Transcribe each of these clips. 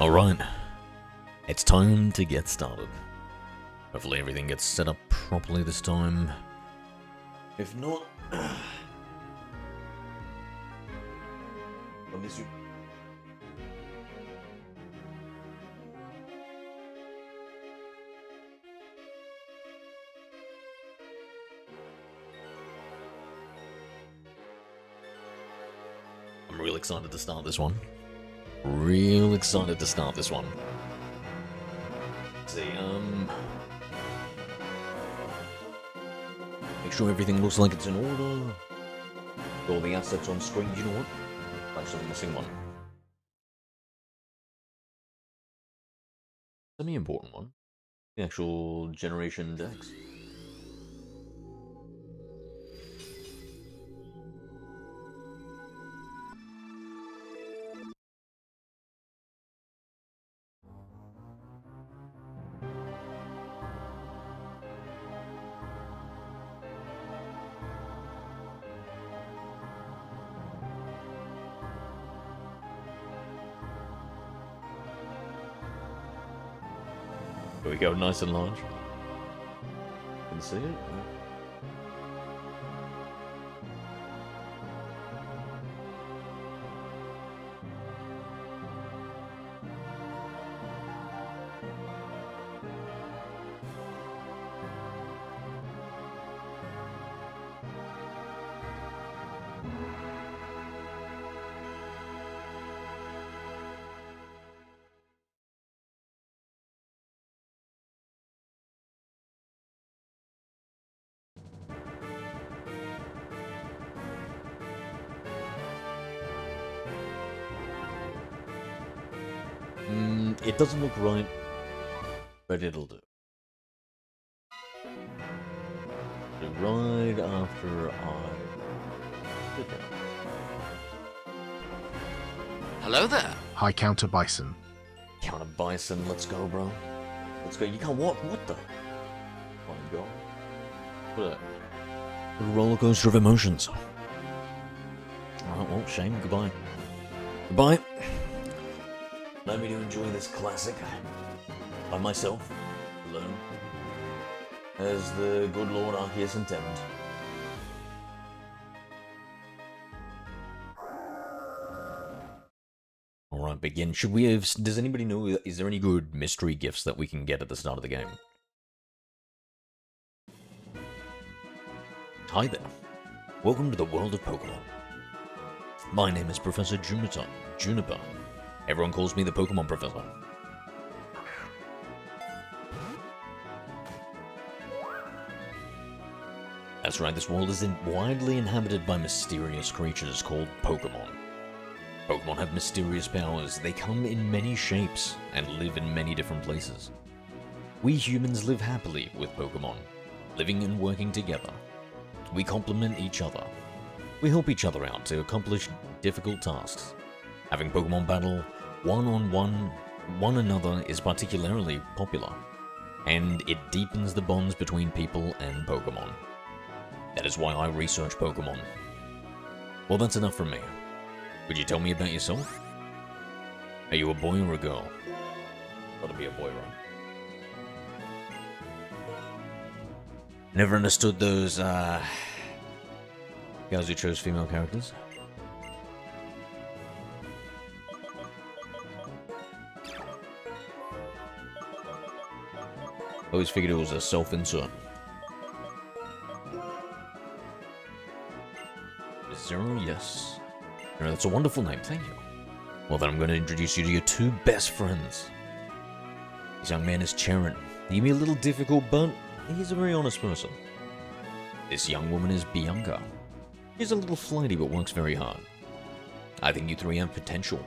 Alright, it's time to get started. Hopefully everything gets set up properly this time. If not, I miss you. I'm real excited to start this one. Real excited to start this one. Let's see, make sure everything looks like it's in order. All the assets on screen, you know what? Actually, missing one. Semi-important one. The actual generation index. Here we go, nice and large. Can see it? It doesn't look right, but it'll do. So right after I... Okay. Hello there. High Counter Bison. Counter Bison, let's go, bro. Let's go. You can't walk. What the? Oh my god. What a roller coaster of emotions. Alright, well, shame. Goodbye. Goodbye. Allow me to enjoy this classic by myself, alone, as the good Lord Arceus intended. Alright, begin. Should we have... Does anybody know... Is there any good mystery gifts that we can get at the start of the game? Hi there. Welcome to the world of Pokemon. My name is Professor Juniper. Everyone calls me the Pokemon Professor. That's right, this world is widely inhabited by mysterious creatures called Pokemon. Pokemon have mysterious powers. They come in many shapes and live in many different places. We humans live happily with Pokemon, living and working together. We complement each other. We help each other out to accomplish difficult tasks. Having Pokemon battle one another is particularly popular, and it deepens the bonds between people and Pokemon. That is why I research Pokemon. Well, that's enough from me. Could you tell me about yourself? Are you a boy or a girl? Gotta be a boy, right? Never understood those, guys who chose female characters. Always figured it was a self-insert. Zero, yes. That's a wonderful name, thank you. Well then I'm going to introduce you to your two best friends. This young man is Cheren. He can be a little difficult, but he's a very honest person. This young woman is Bianca. She's a little flighty, but works very hard. I think you three have potential.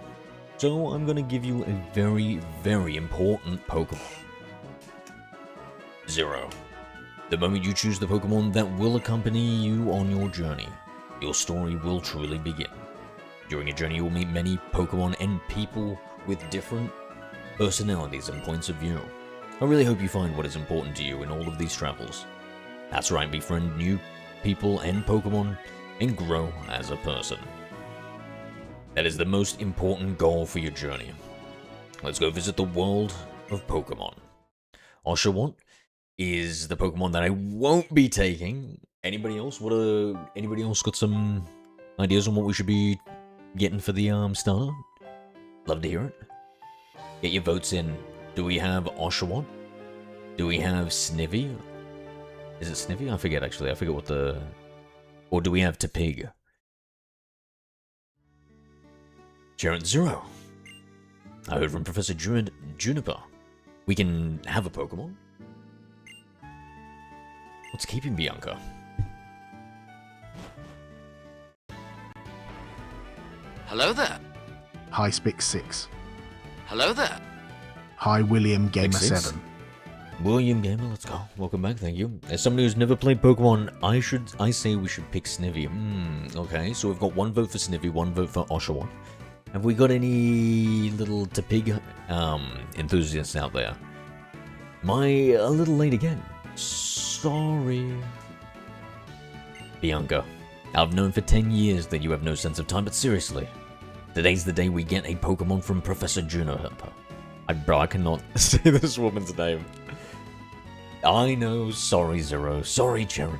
So I'm going to give you a very, very important Pokemon. Zero. The moment you choose the Pokemon that will accompany you on your journey, your story will truly begin. During your journey, you will meet many Pokemon and people with different personalities and points of view. I really hope you find what is important to you in all of these travels. That's right, befriend new people and Pokemon, and grow as a person. That is the most important goal for your journey. let's go visit the world of Pokemon. Oshawott is the Pokemon that I won't be taking. Anybody else? Anybody else got some ideas on what we should be getting for the starter? Love to hear it. Get your votes in. Do we have Oshawott? Do we have Snivy? Is it Snivy? I forget actually. I forget what the... Or do we have Tepig? Gerent Zero. I heard from Professor Juniper. We can have a Pokemon? What's keeping Bianca? Hello there. Hi, Spix6. Hello there. Hi, William Gamer Spix6? 7. William Gamer, let's go. Welcome back, thank you. As somebody who's never played Pokemon, I say we should pick Snivy. Okay, so we've got one vote for Snivy, one vote for Oshawott. Have we got any little Tepig enthusiasts out there? A little late again. Sorry. Bianca, I've known for 10 years that you have no sense of time, but seriously, today's the day we get a Pokemon from Professor Juniper. Bro, I cannot say this woman's name. I know, sorry Zero, sorry Cheren.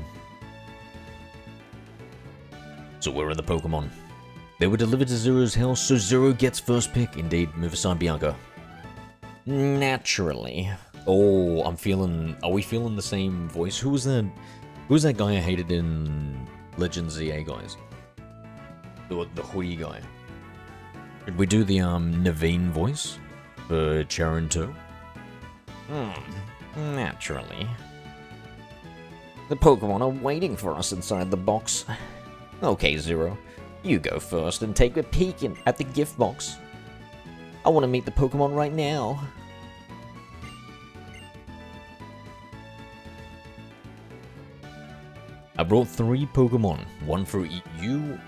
So where are the Pokemon? They were delivered to Zero's house, so Zero gets first pick. Indeed, move aside Bianca. Naturally. Oh, are we feeling the same voice? Who was that guy I hated in Legends ZA, guys? The hoodie guy. Should we do the Naveen voice for Cheren too? Naturally. The Pokemon are waiting for us inside the box. Okay, Zero. You go first and take a peek at the gift box. I want to meet the Pokemon right now. I brought 3 Pokemon, one for you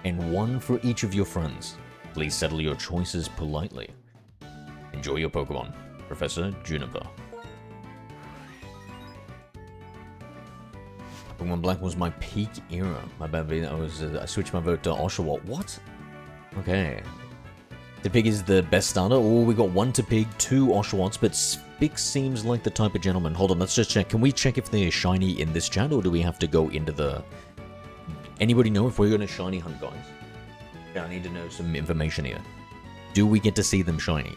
and one for each of your friends. Please settle your choices politely. Enjoy your Pokemon, Professor Juniper. Pokemon Black was my peak era. My bad, I switched my vote to Oshawott. What? Okay. Tepig is the best starter. Oh, we got 1 Tepig, 2 Oshawotts, but Spix seems like the type of gentleman. Hold on, let's just check. Can we check if they're shiny in this chat, or do we have to go into the... Anybody know if we're going to shiny hunt, guys? Yeah, I need to know some information here. Do we get to see them shiny?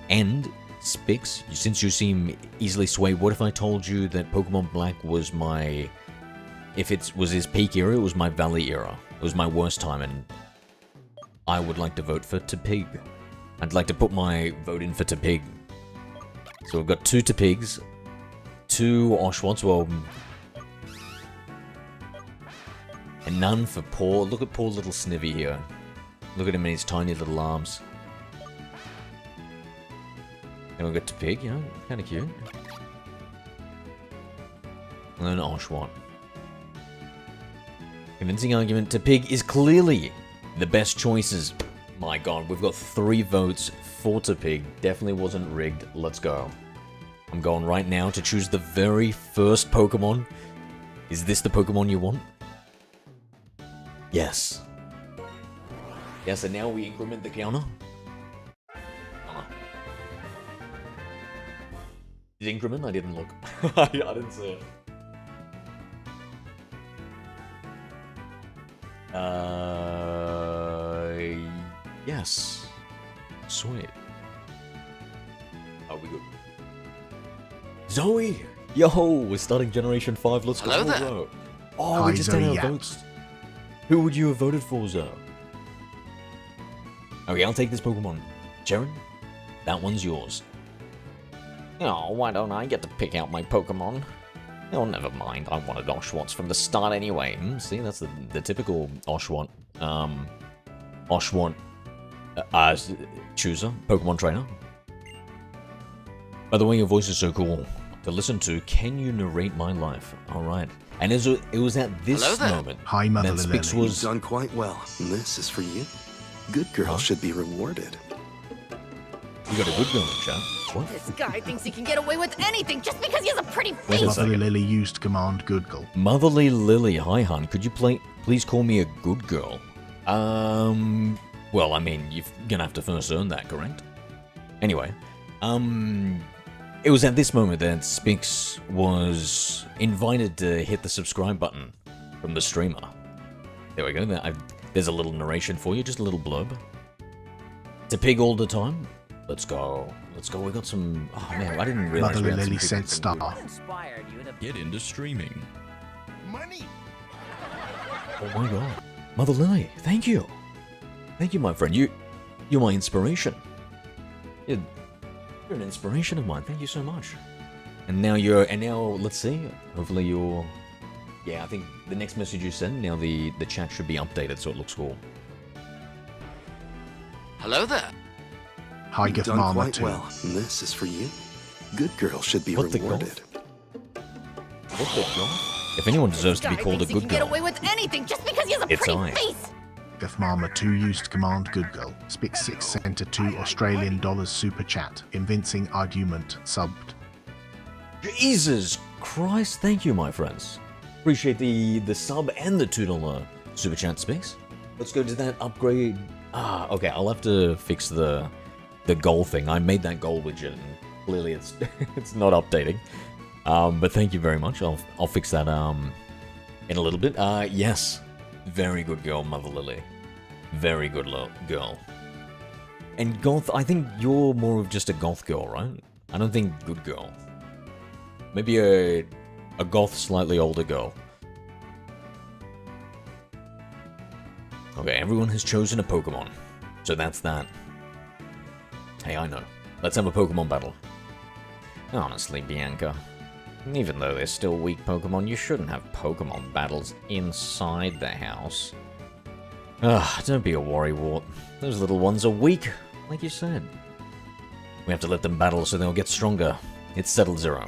And, Spix, since you seem easily swayed, what if I told you that Pokemon Black was my... If it was his peak era, it was my valley era. It was my worst time, and I would like to vote for Tepig. I'd like to put my vote in for Tepig. So we've got 2 Tepigs, 2 Oshawotts, well... And none for poor... Look at poor little Snivy here. Look at him in his tiny little arms. And we've got Tepig, you know, kind of cute. And then Oshawott. Convincing argument, Tepig is clearly the best choices. My god, we've got 3 votes for Tepig. Definitely wasn't rigged. Let's go. I'm going right now to choose the very first Pokemon. Is this the Pokemon you want? Yes. Yes, and now we increment the counter. Did increment? I didn't look. I didn't see it. Yes. Sweet. Oh, we good. Zoe! Yo, we're starting Generation 5. Let's Hello go. there. Bro. Oh, Hi, we just had Zoe our Yaps. votes. Who would you have voted for, Zoe? Okay, I'll take this Pokemon. Cheren, that one's yours. Oh, why don't I get to pick out my Pokemon? Oh, never mind. I wanted Oshawotts from the start anyway. See, that's the typical Oshawott. Oshawott chooser, Pokemon trainer. By the way, your voice is so cool to listen to. Can you narrate my life? All right. And it was at this Hello there. moment Hi, Mother that Spix Lily. You've done quite well. This is for you. Good girl should be rewarded. You got a good girl in chat. What? This guy thinks he can get away with anything just because he has a pretty Wait a face. second. Motherly Lily used command Goodgle. Motherly Lily, hi hun, could you please call me a good girl? Well, I mean, you're gonna have to first earn that, correct? Anyway, it was at this moment that Spix was invited to hit the subscribe button from the streamer. There we go. There's a little narration for you, just a little blurb. To pig all the time. Let's go. Let's go. We got some. Oh man, I didn't realize we Mother had some Lily people said from star. Inspired you to Get into streaming. Oh my god. Mother Lily, thank you. Thank you, my friend. You're my inspiration. You're an inspiration of mine. Thank you so much. And now let's see. Hopefully you're... Yeah, I think the next message you send, now the chat should be updated so it looks cool. Hello there. High You've Gif done Mama quite 2. well. And this is for you. Good girl should be What the rewarded. What the girl? If anyone deserves to be Guy called a thinks he good can get girl, away with anything just because he has a It's pretty I. face. Gif Mama 2 used command good girl. Spix 6 sent a $2 Australian super chat. Convincing argument subbed. Jesus Christ, thank you, my friends. Appreciate the sub and the $2 super chat space. Let's go to that upgrade. Okay, I'll have to fix the goal thing. I made that goal widget, and clearly it's it's not updating. But thank you very much. I'll fix that in a little bit. Yes, very good girl, Mother Lily. Very good girl. And goth, I think you're more of just a goth girl, right? I don't think good girl. Maybe a goth, slightly older girl. Okay, everyone has chosen a Pokemon. So that's that. Hey, I know. Let's have a Pokemon battle. Honestly, Bianca, even though they're still weak Pokemon, you shouldn't have Pokemon battles inside the house. Don't be a worrywart. Those little ones are weak, like you said. We have to let them battle so they'll get stronger. It's settled, Zero.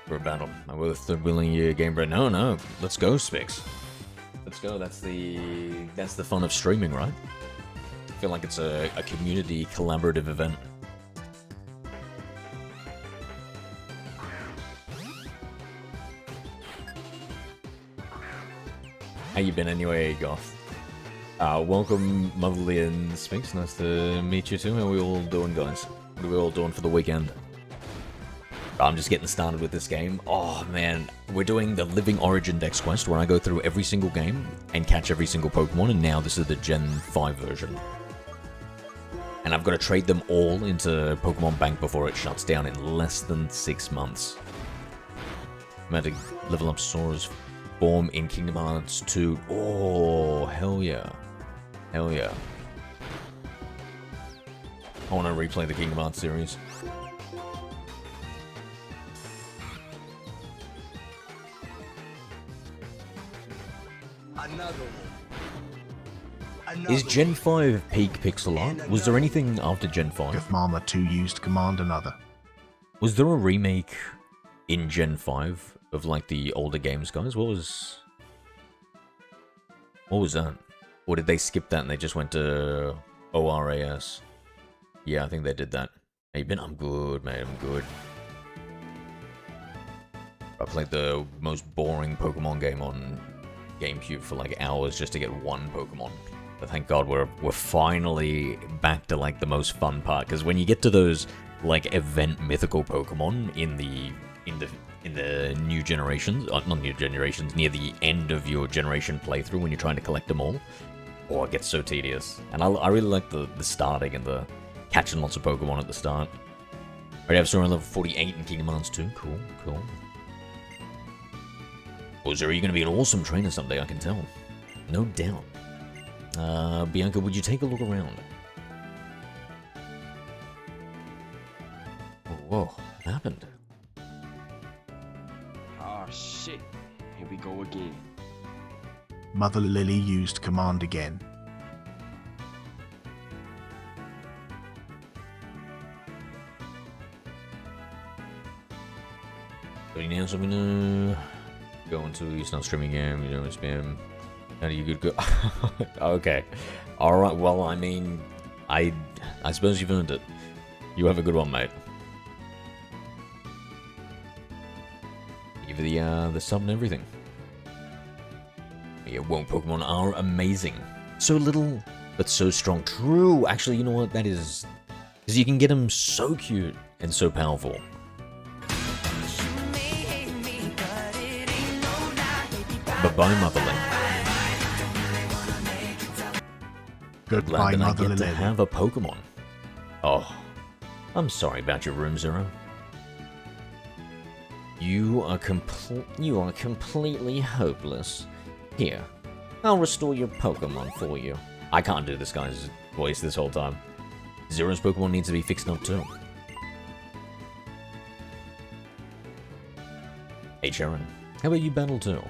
For a battle. I will third willing you game bread. No. Let's go, Spix. Let's go. That's the fun of streaming, right? I feel like it's a community collaborative event. How you been anyway, Goth? Welcome, Motherly and Sphinx. Nice to meet you too. How are we all doing, guys? What are we all doing for the weekend? I'm just getting started with this game. Oh man, we're doing the Living Origin Dex quest where I go through every single game and catch every single Pokemon, and now this is the Gen 5 version. And I've got to trade them all into Pokemon Bank before it shuts down in less than 6 months. I'm about to level up Sora's form in Kingdom Hearts 2. Oh, hell yeah. Hell yeah. I want to replay the Kingdom Hearts series. Is Gen 5 peak pixel art? Was there anything after Gen 5? Gif Mama 2 used command another. Was there a remake in Gen 5 of like the older games, guys? What was that? Or did they skip that and they just went to ORAS? Yeah, I think they did that. How you been? I'm good, mate. I'm good. I played the most boring Pokemon game on GameCube for like hours just to get one Pokemon. But thank God we're finally back to like the most fun part, because when you get to those like event mythical Pokemon in the new generations, not new generations, near the end of your generation playthrough when you're trying to collect them all, oh, it gets so tedious. And I really like the starting and the catching lots of Pokemon at the start. Already have Sora level 48 in Kingdom Hearts 2. Cool. Oh, Zero, you're going to be an awesome trainer someday, I can tell. No doubt. Bianca, would you take a look around? Whoa, what happened? Oh shit. Here we go again. Mother Lily used command again. So now I'm gonna go into you start streaming game, you know, spam. How do you good go? Okay. Alright, well, I mean, I suppose you've earned it. You have a good one, mate. Give you the sub and everything. Yeah, well, Pokemon are amazing. So little, but so strong. True. Actually, you know what? That is... Because you can get them so cute and so powerful. Bye-bye, Motherling. Goodbye, Glad that I Mother get to Lily. have a Pokemon. Oh, I'm sorry about your room, Zero. You are completely hopeless. Here, I'll restore your Pokemon for you. I can't do this guy's voice this whole time. Zero's Pokemon needs to be fixed up too. Hey Sharon, how about you battle too?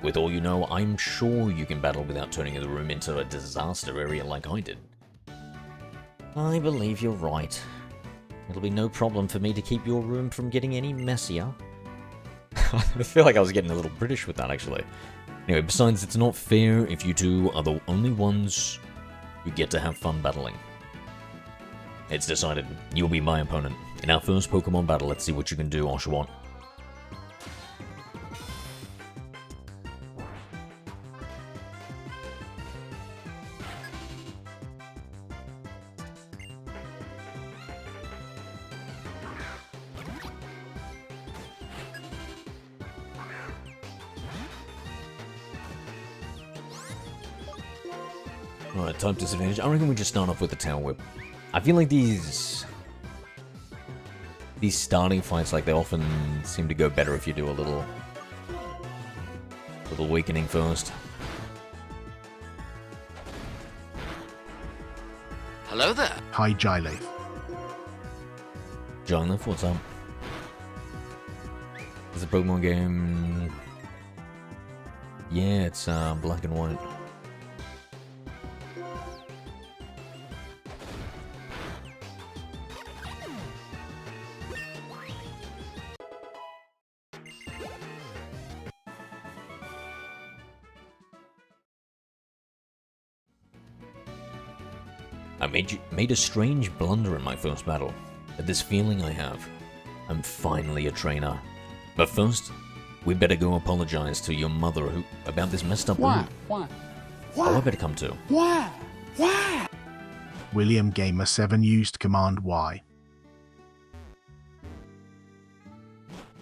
With all you know, I'm sure you can battle without turning the room into a disaster area like I did. I believe you're right. It'll be no problem for me to keep your room from getting any messier. I feel like I was getting a little British with that, actually. Anyway, besides, it's not fair if you two are the only ones who get to have fun battling. It's decided. You'll be my opponent. In our first Pokemon battle, let's see what you can do, Oshawott. Alright, type disadvantage. I reckon we just start off with the Tail Whip. I feel like these starting fights, like, they often seem to go better if you do a little weakening first. Hello there. Hi, Jyleth. Jonathan, what's up? Is it a Pokemon game? Yeah, it's black and white. I made a strange blunder in my first battle, but this feeling I have, I'm finally a trainer. But first, we better go apologize to your mother about this messed up room. Why? Oh, I better come too. Why? William Gamer 7 used Command Y.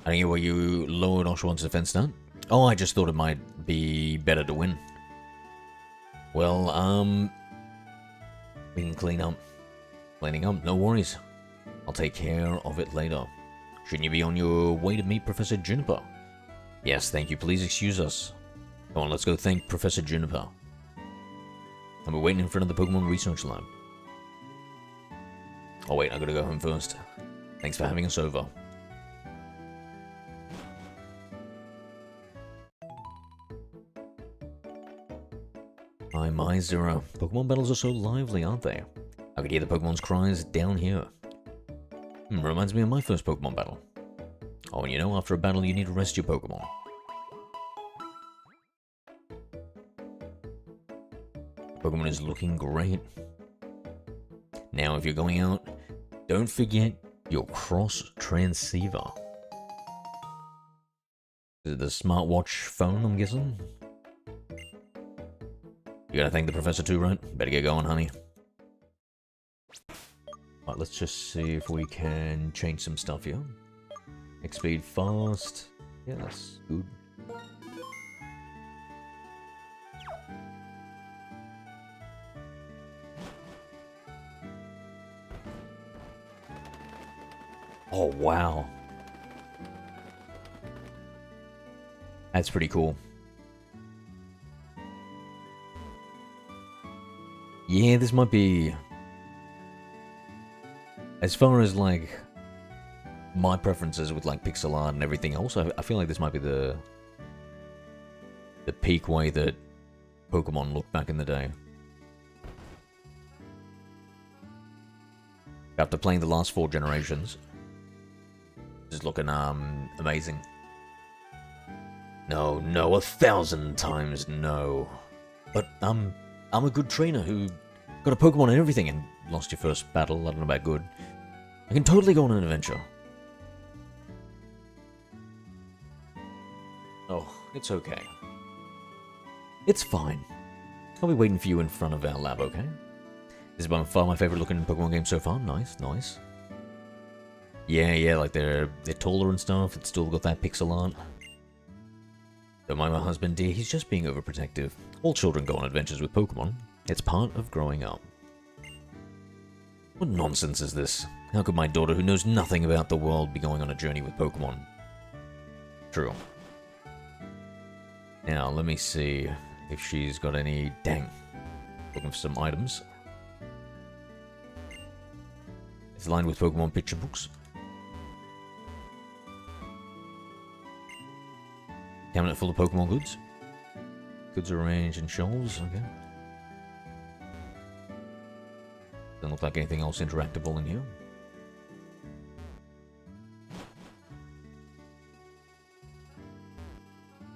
I think where you lowered Oshawott's defense stat? Oh, I just thought it might be better to win. Well, we can clean up. Cleaning up, no worries. I'll take care of it later. Shouldn't you be on your way to meet Professor Juniper? Yes, thank you. Please excuse us. Come on, let's go thank Professor Juniper. And we're waiting in front of the Pokemon Research Lab. Oh wait, I gotta go home first. Thanks for having us over. My Zero. Pokemon battles are so lively, aren't they? I could hear the Pokemon's cries down here. Reminds me of my first Pokemon battle. Oh, and you know, after a battle you need to rest your Pokemon. Pokemon is looking great. Now, if you're going out, don't forget your cross transceiver. Is it the smartwatch phone, I'm guessing? You gotta thank the professor too, right? Better get going, honey. Alright, let's just see if we can change some stuff here. X-speed fast. Yeah, that's good. Oh, wow. That's pretty cool. Yeah, this might be... As far as, like, my preferences with, like, pixel art and everything else, I feel like this might be the peak way that Pokemon looked back in the day. After playing the last 4 generations, it's looking, amazing. No, 1,000 times no. But, I'm a good trainer who got a Pokemon and everything and lost your first battle. I don't know about good. I can totally go on an adventure. Oh, it's okay. It's fine. I'll be waiting for you in front of our lab, okay? This is by far my favorite looking Pokemon game so far. Nice, nice. Yeah, like they're taller and stuff. It's still got that pixel art. Don't mind my husband, dear. He's just being overprotective. All children go on adventures with Pokemon. It's part of growing up. What nonsense is this? How could my daughter, who knows nothing about the world, be going on a journey with Pokemon? True. Now, let me see if she's got any... Dang. Looking for some items. It's lined with Pokemon picture books. Cabinet full of Pokemon goods. Goods are arranged in shelves, okay. Doesn't look like anything else interactable in here.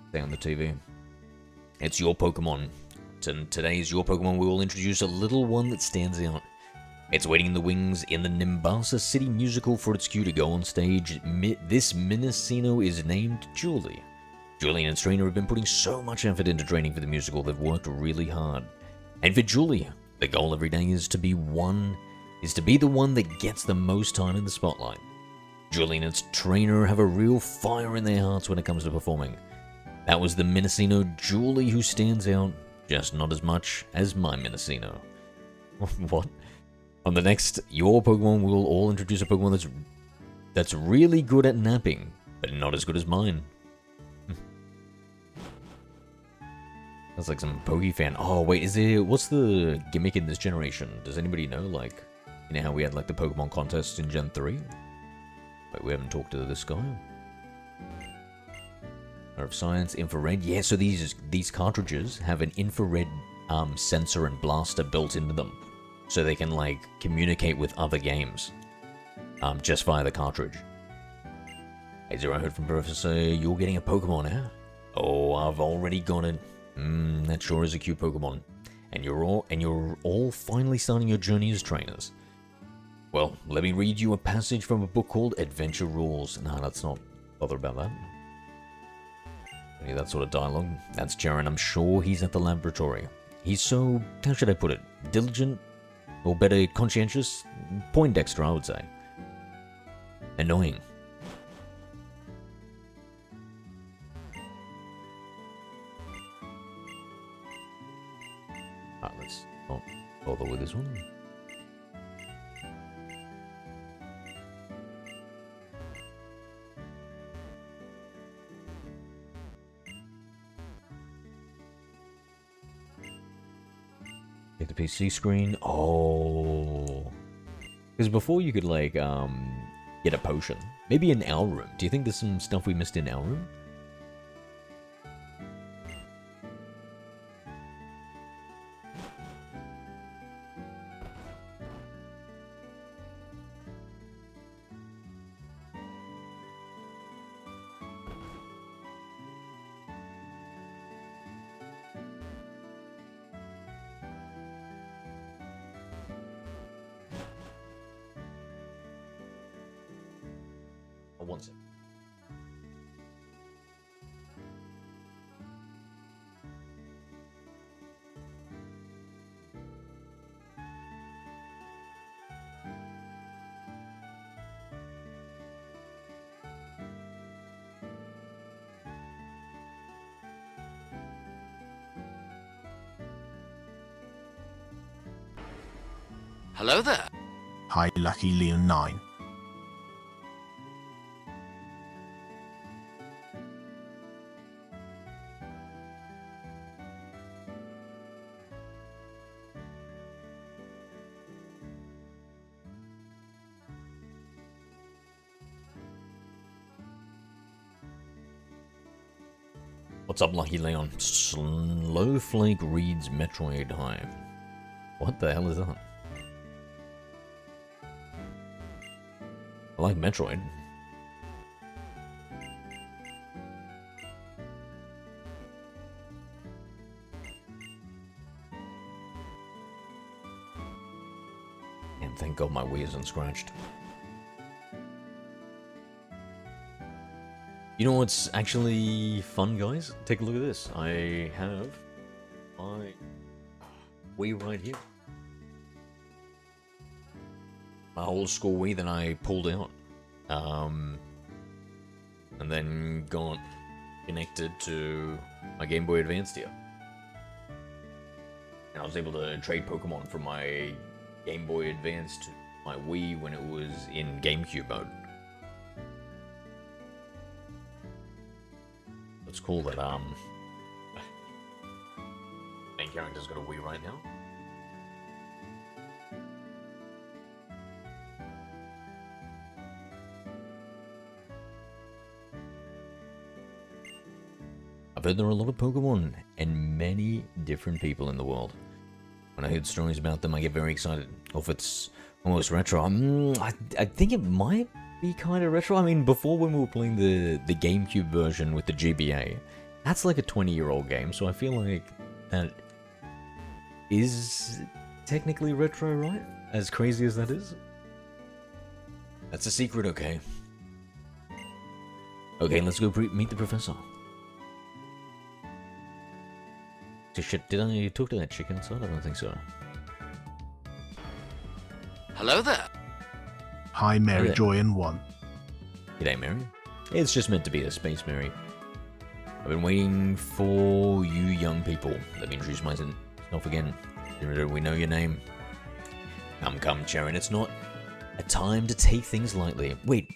Stay on the TV. It's your Pokemon. Today's your Pokemon. We will introduce a little one that stands out. It's waiting in the wings in the Nimbasa City musical for its cue to go on stage. This Minccino is named Julie. Julie and its trainer have been putting so much effort into training for the musical, they've worked really hard. And for Julie, the goal every day is to be the one that gets the most time in the spotlight. Julie and its trainer have a real fire in their hearts when it comes to performing. That was the Minccino Julie who stands out, just not as much as my Minccino. What? On the next Your Pokemon, we will all introduce a Pokemon that's really good at napping, but not as good as mine. That's like some Pokefan. Oh, wait, what's the gimmick in this generation? Does anybody know? Like, you know how we had like the Pokemon contests in Gen 3? Wait, we haven't talked to this guy. Of Science, infrared. Yeah, so these cartridges have an infrared sensor and blaster built into them. So they can like communicate with other games. Just via the cartridge. Hey Zero, I heard from Professor you're getting a Pokemon, eh? Oh, I've already got it. That sure is a cute Pokemon. And you're all finally starting your journey as trainers. Well, let me read you a passage from a book called Adventure Rules. Nah, let's not bother about that. Any of that sort of dialogue. That's Jaren. I'm sure he's at the laboratory. He's so, how should I put it? Diligent? Or better, conscientious? Poindexter, I would say. Annoying. Let's not bother with this one. Get the PC screen. Oh. Because before you could, like, get a potion. Maybe in our room. Do you think there's some stuff we missed in our room? One second. Hello there. Hi, Lucky Leon 9. What's up, Lucky Leon? Slowflake reads Metroid High. What the hell is that? I like Metroid. And thank God my Wii isn't scratched. You know what's actually fun, guys? Take a look at this. I have my Wii right here. My old school Wii that I pulled out. And then got connected to my Game Boy Advance here. And I was able to trade Pokemon from my Game Boy Advance to my Wii when it was in GameCube mode. It's cool that main character's got a Wii right now. I've heard there are a lot of Pokemon and many different people in the world. When I heard stories about them, I get very excited. Or if it's almost retro, I think it might be kind of retro. I mean, before when we were playing the GameCube version with the GBA, that's like a 20-year-old game, so I feel like that is technically retro, right? As crazy as that is. That's a secret, okay? Okay, let's go meet the professor. Shit, did I talk to that chick outside? I don't think so. Hello there. Hi, Mary Hey. Joy and 1. G'day, Mary. It's just meant to be a Space Mary. I've been waiting for you young people. Let me introduce myself again. We know your name. Come, Charon. It's not a time to take things lightly. Wait,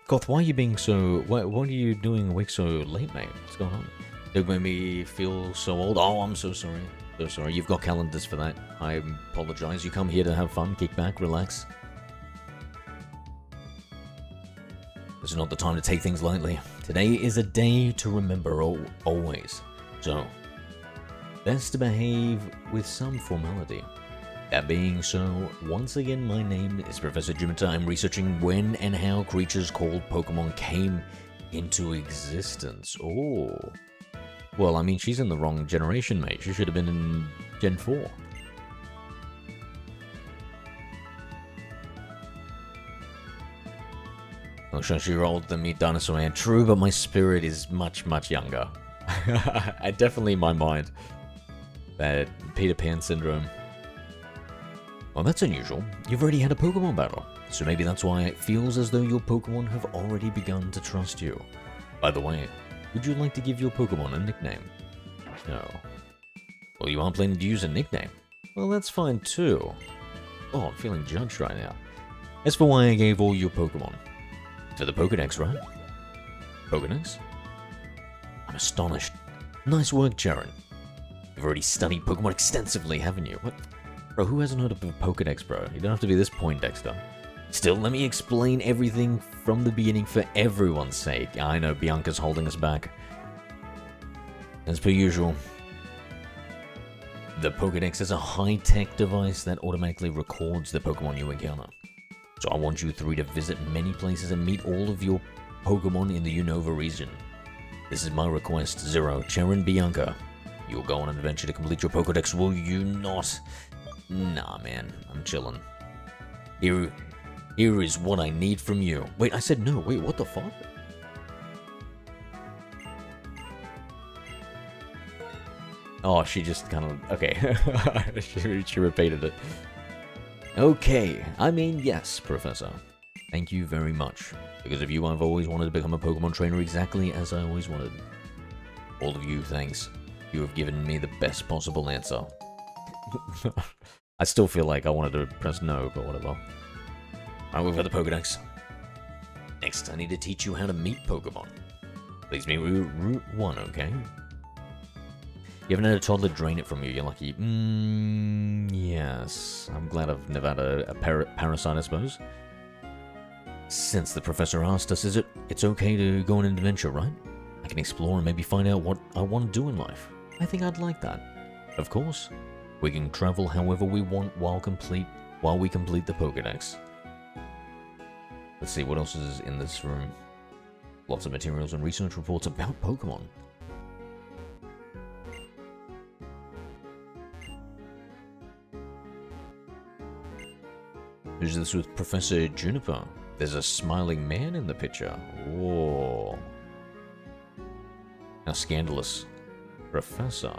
Goth, why are you being so... What are you doing awake so late, mate? What's going on? Don't make me feel so old. Oh, I'm so sorry. So sorry. You've got calendars for that. I apologize. You come here to have fun, kick back, relax. This is not the time to take things lightly. Today is a day to remember always. So, best to behave with some formality. That being so, once again, my name is Professor Jimita. I'm researching when and how creatures called Pokemon came into existence. Oh. Well, I mean, she's in the wrong generation, mate. She should have been in Gen 4. Oh, sure, you're older than me, Dinosaur Man. True, but my spirit is much, much younger. Definitely in my mind. That Peter Pan syndrome. Well, that's unusual. You've already had a Pokemon battle. So maybe that's why it feels as though your Pokemon have already begun to trust you. By the way, would you like to give your Pokemon a nickname? No. Well, you aren't planning to use a nickname. Well, that's fine too. Oh, I'm feeling judged right now. As for why I gave all your Pokemon. For the Pokedex, right? Pokedex? I'm astonished. Nice work, Jaren. You've already studied Pokemon extensively, haven't you? What? Bro, who hasn't heard of a Pokedex, bro? You don't have to be this Poindexter. Still, let me explain everything from the beginning for everyone's sake. I know Bianca's holding us back. As per usual, the Pokedex is a high-tech device that automatically records the Pokemon you encounter. So I want you three to visit many places and meet all of your Pokemon in the Unova region. This is my request, Zero, Charon, Bianca. You'll go on an adventure to complete your Pokedex, will you not? Nah, man, I'm chillin'. Here is what I need from you. Wait, I said no. Wait, what the fuck? Oh, she just kind of... Okay. she repeated it. Okay. I mean, yes, Professor. Thank you very much. Because of you, I've always wanted to become a Pokemon trainer exactly as I always wanted. All of you, thanks. You have given me the best possible answer. I still feel like I wanted to press no, but whatever. Alright, we've got the Pokedex. Next, I need to teach you how to meet Pokemon. Please meet Route 1, okay? You haven't had a toddler drain it from you, you're lucky. Yes. I'm glad I've never had a parasite, I suppose. Since the professor asked us, it's okay to go on an adventure, right? I can explore and maybe find out what I want to do in life. I think I'd like that. Of course. We can travel however we want while we complete the Pokedex. Let's see, what else is in this room? Lots of materials and research reports about Pokemon. Who's this with Professor Juniper? There's a smiling man in the picture. Whoa. How scandalous. Professor.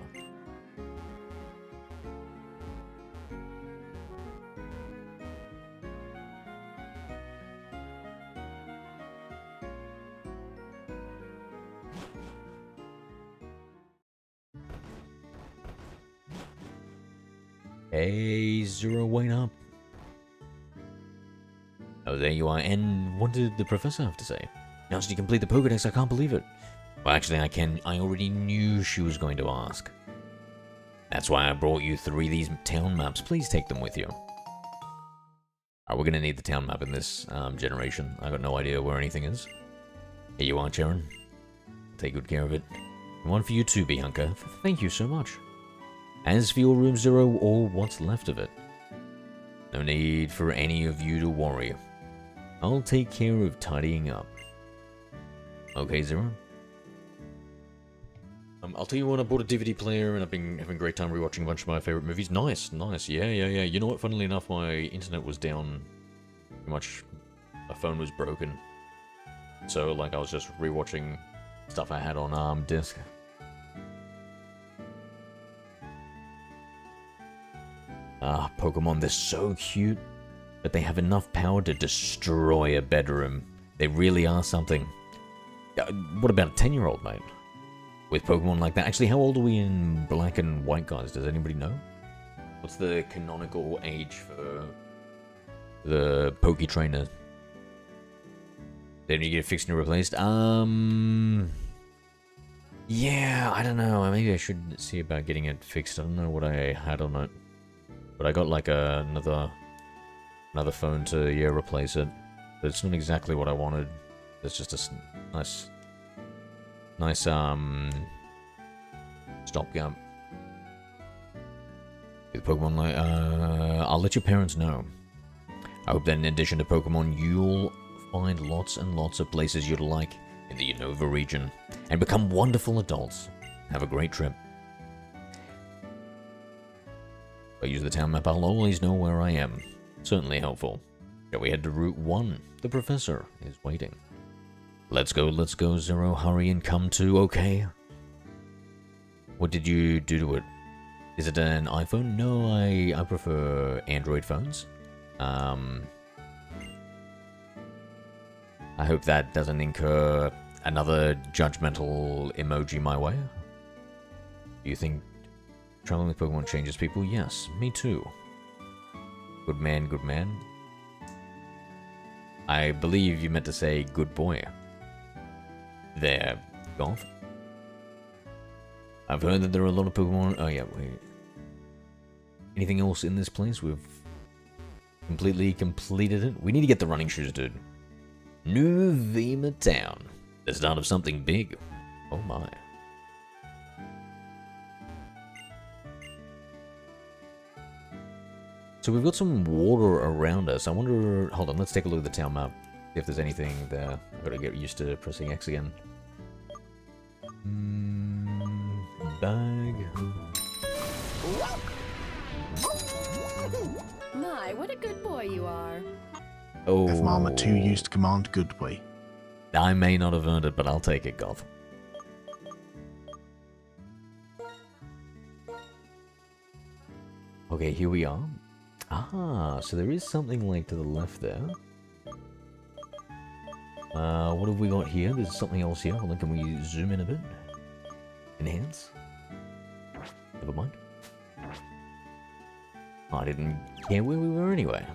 Hey, Zero, wait up. Oh, there you are. And what did the professor have to say? Now, did you complete the Pokedex? I can't believe it. Well, actually, I already knew she was going to ask. That's why I brought you 3 of these town maps. Please take them with you. Alright, we're gonna need the town map in this generation. I got no idea where anything is. Here you are, Charon. Take good care of it. And one for you too, Bianca. Thank you so much. As for your room 0, or what's left of it, no need for any of you to worry. I'll take care of tidying up. Okay, Zero? I'll tell you what, I bought a DVD player and I've been having a great time rewatching a bunch of my favorite movies. Nice, nice. Yeah. You know what, funnily enough, my internet was down. Pretty much, my phone was broken. So, like, I was just rewatching stuff I had on disc. Ah, Pokemon, they're so cute. But they have enough power to destroy a bedroom. They really are something. What about a 10-year-old, mate? With Pokemon like that. Actually, how old are we in Black and White, guys? Does anybody know? What's the canonical age for the Poke Trainer? Then you get fixed and replaced? Yeah, I don't know. Maybe I should see about getting it fixed. I don't know what I had on it. But I got like another phone to, replace it. But it's not exactly what I wanted. It's just a nice, stopgap. With Pokemon, like, I'll let your parents know. I hope that in addition to Pokemon, you'll find lots and lots of places you'd like in the Unova region, and become wonderful adults. Have a great trip. If I use the town map, I'll always know where I am. Certainly helpful. Shall we head to Route 1? The professor is waiting. Let's go, Zero. Hurry and come to, okay? What did you do to it? Is it an iPhone? No, I prefer Android phones. I hope that doesn't incur another judgmental emoji my way. Do you think traveling with Pokemon changes people? Yes, me too. Good man, good man. I believe you meant to say good boy. There, Golf. I've heard that there are a lot of Pokemon. Oh yeah, wait. Anything else in this place? We've completely completed it. We need to get the running shoes, dude. New Vima Town. The start of something big. Oh my. So we've got some water around us. I wonder... Hold on, let's take a look at the town map. See if there's anything there. I've got to get used to pressing X again. Bag. My, what a good boy you are. Oh. F Marmor 2 used command good boy. I may not have earned it, but I'll take it, Goth. Okay, here we are. Ah, so there is something like to the left there. What have we got here? There's something else here. Hold on, can we zoom in a bit? Enhance? Never mind. I didn't care where we were anyway.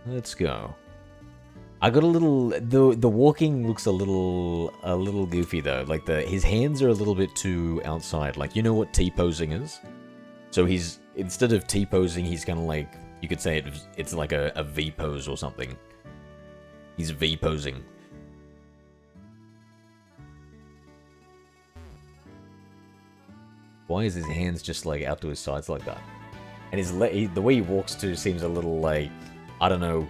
Let's go. I got a little... The walking looks a little goofy though. Like his hands are a little bit too outside. Like, you know what T-posing is? So he's... Instead of T-posing, he's kind of like... You could say it's like a V-pose or something. He's V-posing. Why is his hands just like out to his sides like that? And the way he walks too seems a little like... I don't know...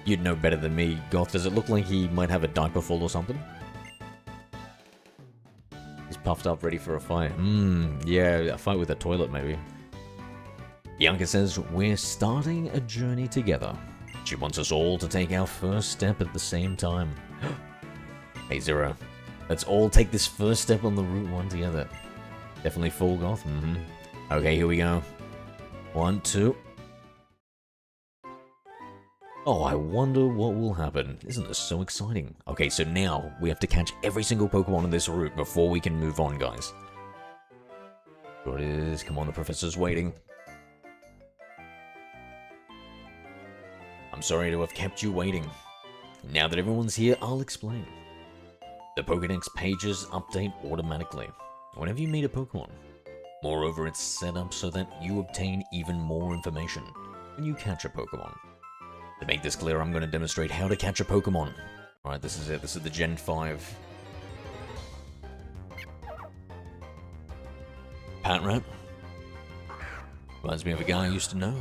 You'd know better than me, Goth. Does it look like he might have a diaper full or something? He's puffed up, ready for a fight. Yeah, a fight with a toilet, maybe. Bianca says, we're starting a journey together. She wants us all to take our first step at the same time. Hey, Zero. Let's all take this first step on the Route 1 together. Definitely full, Goth? Okay, here we go. 1, 2... Oh, I wonder what will happen. Isn't this so exciting? Okay, so now we have to catch every single Pokemon on this route before we can move on, guys. Sure it is. Come on, the professor's waiting. I'm sorry to have kept you waiting. Now that everyone's here, I'll explain. The Pokédex pages update automatically whenever you meet a Pokemon. Moreover, it's set up so that you obtain even more information when you catch a Pokemon. To make this clear, I'm going to demonstrate how to catch a Pokemon. Alright, this is it. This is the Gen 5. Patrat. Reminds me of a guy I used to know.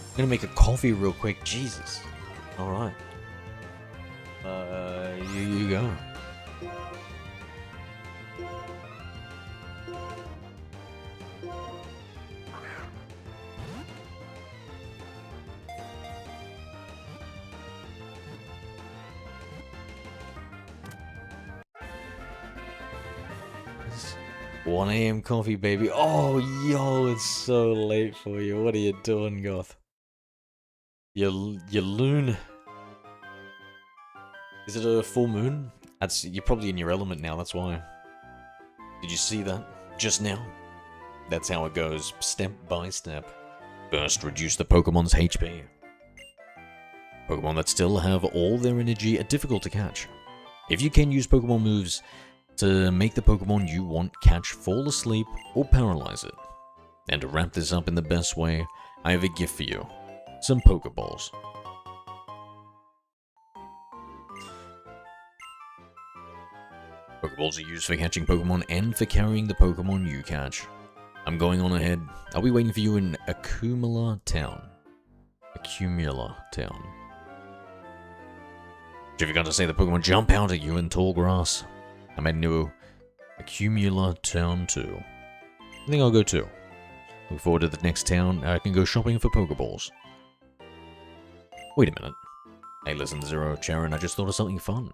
I'm gonna make a coffee real quick. Jesus. Alright. You go. It's 1 a.m. coffee, baby. Oh, yo, it's so late for you. What are you doing, Goth? You loon. Is it a full moon? You're probably in your element now, that's why. Did you see that? Just now? That's how it goes, step by step. First, reduce the Pokemon's HP. Pokemon that still have all their energy are difficult to catch. If you can use Pokemon moves to make the Pokemon you want catch fall asleep or paralyze it. And to wrap this up in the best way, I have a gift for you. Some Pokeballs. Pokeballs are used for catching Pokemon and for carrying the Pokemon you catch. I'm going on ahead. I'll be waiting for you in Accumula Town. Accumula Town. If you forgot to say the Pokemon jump out at you in tall grass. I'm heading to Accumula Town 2. I think I'll go too. Look forward to the next town. I can go shopping for Pokeballs. Wait a minute. Hey, listen, Zero Charon, I just thought of something fun.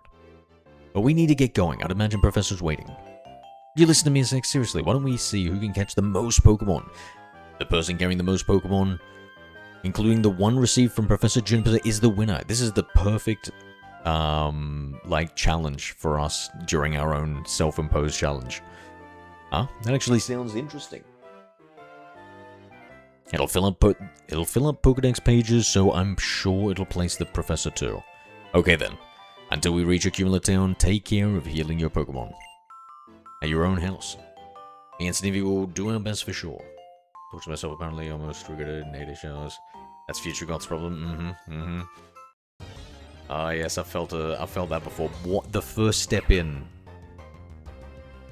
But we need to get going. I'd imagine Professor's waiting. You listen to me a sec, seriously, why don't we see who can catch the most Pokemon? The person carrying the most Pokemon, including the one received from Professor Juniper, is the winner. This is the perfect, challenge for us during our own self-imposed challenge. Huh? That actually sounds interesting. It'll fill up Pokedex pages, so I'm sure it'll place the Professor too. Okay then. Until we reach Accumula Town, take care of healing your Pokemon. At your own house. Me and Snippy will do our best for sure. Talk to myself apparently almost triggered in 80 shows. That's Future God's problem. Ah, yes, I felt that before. What? The first step in.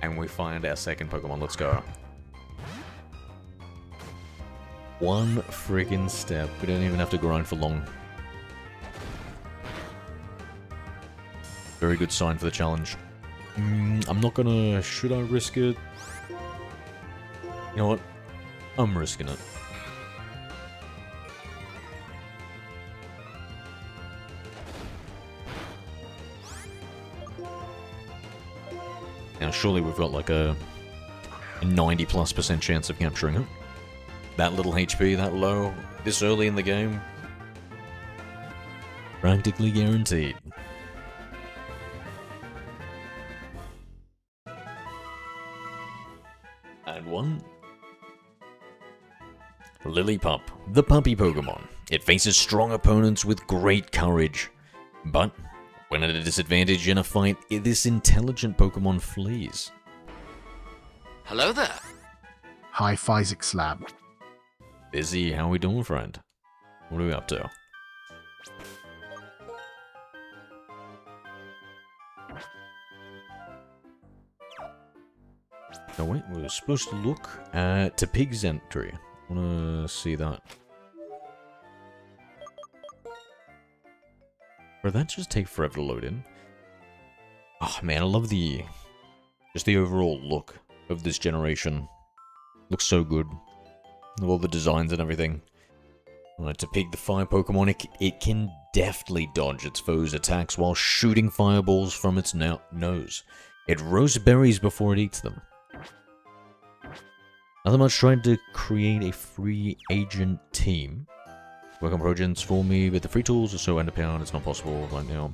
And we find our second Pokemon. Let's go. One friggin' step. We don't even have to grind for long. Very good sign for the challenge. I'm not gonna... Should I risk it? You know what? I'm risking it. Now surely we've got like a 90+% chance of capturing it. That little HP, that low, this early in the game. Practically guaranteed. And one. Lillipup, the puppy Pokemon. It faces strong opponents with great courage. But, when at a disadvantage in a fight, this intelligent Pokemon flees. Hello there. Hi, Physics Slab. Busy, how we doing, friend? What are we up to? Oh wait, we were supposed to look at Tepig's entry. Wanna see that? Bro, that just take forever to load in. Oh man, I love just the overall look of this generation. Looks so good. All the designs and everything. Alright, Tepig the fire Pokemon, it can deftly dodge its foes' attacks while shooting fireballs from its nose. It roasts berries before it eats them. Nothing much trying to create a free agent team. Work on projects for me, but the free tools are so underpowered it's not possible right now.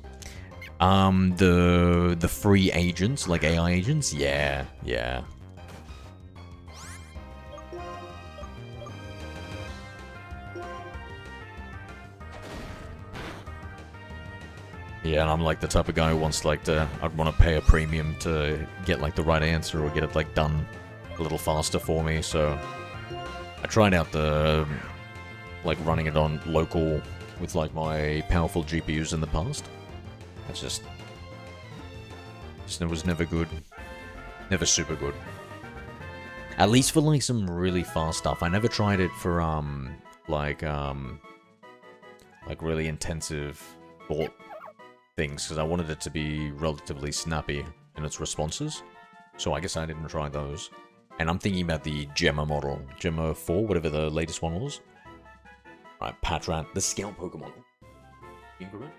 The free agents, like AI agents? Yeah, yeah. Yeah, and I'm like the type of guy who wants like I'd want to pay a premium to get like the right answer or get it like done a little faster for me, so I tried out the like running it on local with like my powerful GPUs in the past. It's just it was never good. Never super good. At least for like some really fast stuff. I never tried it for like really intensive thought things because I wanted it to be relatively snappy in its responses. So I guess I didn't try those. And I'm thinking about the Gemma model. Gemma 4, whatever the latest one was. Alright, Patrat, the scout Pokemon. Increment.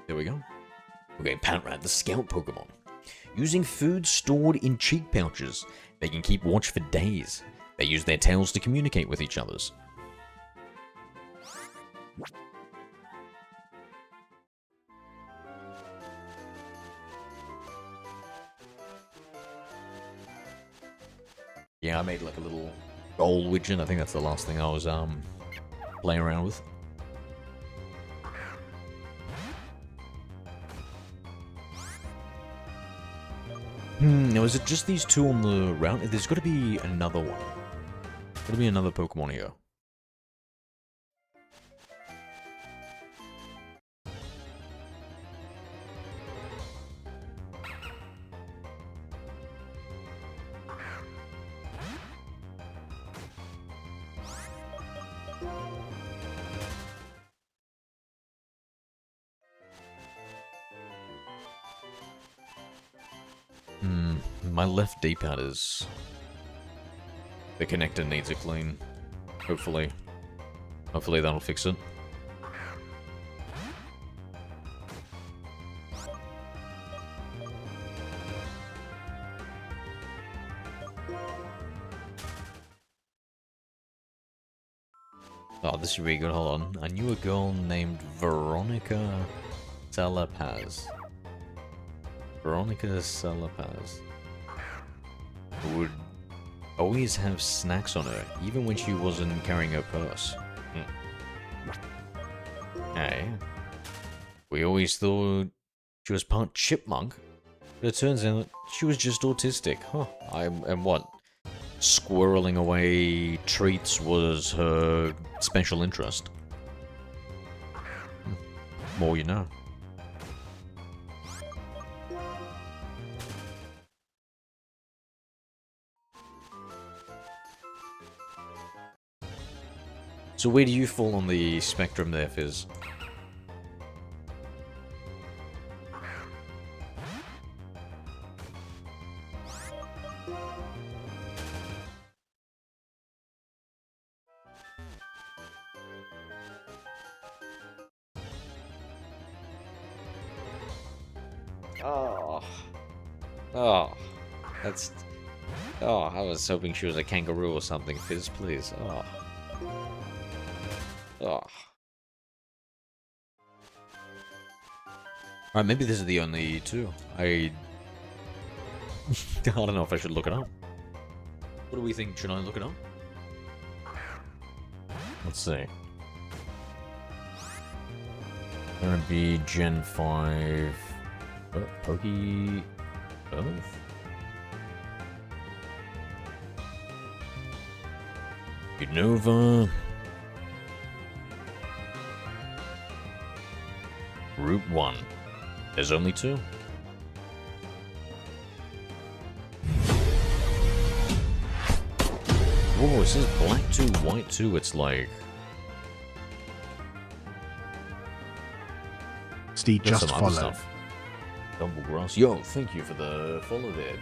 There we go. Okay, Patrat, the scout Pokemon. Using food stored in cheek pouches, they can keep watch for days. They use their tails to communicate with each others. Yeah, I made like a little goal widget. I think that's the last thing I was playing around with. Now is it just these two on the route? There's got to be another one. Got to be another Pokemon here. My left D-pad is... The connector needs a clean. Hopefully. Hopefully that'll fix it. Oh, this should be good. Hold on. I knew a girl named Veronica Salapaz. Veronica Salapaz. Who would always have snacks on her, even when she wasn't carrying her purse. Hey. We always thought she was part chipmunk, but it turns out she was just autistic. Huh. And what? Squirreling away treats was her special interest. More you know. So where do you fall on the spectrum there, Fizz? Oh, that's... Oh, I was hoping she was a kangaroo or something, Fizz, please. Oh. Oh. Alright, maybe this is the only two. I don't know if I should look it up. What do we think? Should I look it up? Let's see. Gonna be Gen 5... Poke... Earth? Unova... Route 1. There's only two. Whoa, it says black 2, white 2. It's like... Steve, There's just some other follow. stuff. Double grass. Yo, thank you for the follow there.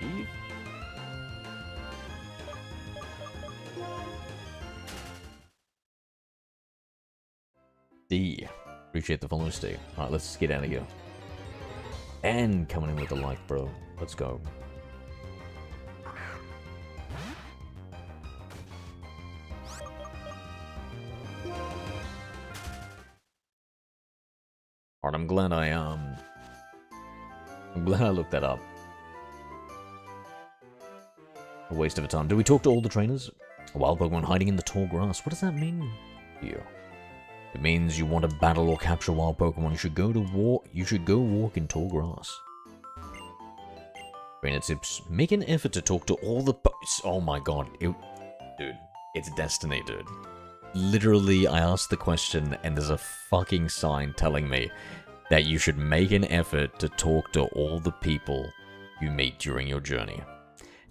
Eve? D. Appreciate the follow, Steve. Alright, let's get out of here. And coming in with a like, bro. Let's go. Alright, I'm glad I looked that up. A waste of a time. Do we talk to all the trainers? A wild Pokemon hiding in the tall grass. What does that mean here? It means you want to battle or capture wild Pokemon. You should go walk in tall grass. Trainer tips. Make an effort to talk to all the oh my god. Dude, it's destiny, dude. Literally, I asked the question and there's a fucking sign telling me that you should make an effort to talk to all the people you meet during your journey.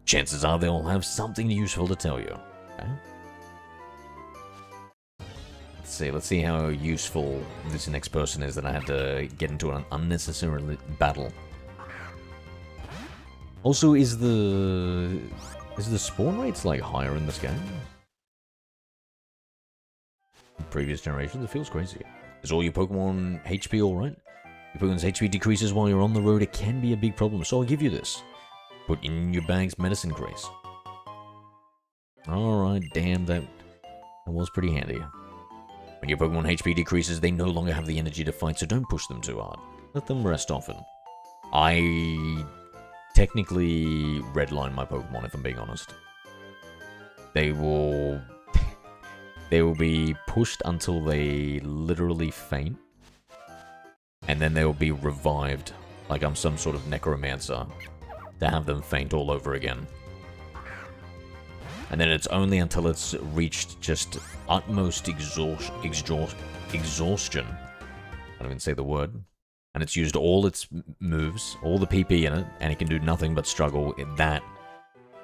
Chances are they'll have something useful to tell you. Okay? Let's see how useful this next person is that I have to get into an unnecessary battle. Also, is the spawn rates like higher in this game? In previous generations, it feels crazy. Is all your Pokemon HP alright? Your Pokemon's HP decreases while you're on the road, it can be a big problem, so I'll give you this. Put in your bag's medicine grace. Alright, damn, that was pretty handy. When your Pokemon HP decreases, they no longer have the energy to fight, so don't push them too hard. Let them rest often. I technically redline my Pokemon, if I'm being honest. They will be pushed until they literally faint, and then they will be revived, like I'm some sort of necromancer, to have them faint all over again. And then it's only until it's reached just utmost exhaustion. I don't even say the word. And it's used all its moves, all the PP in it, and it can do nothing but struggle. That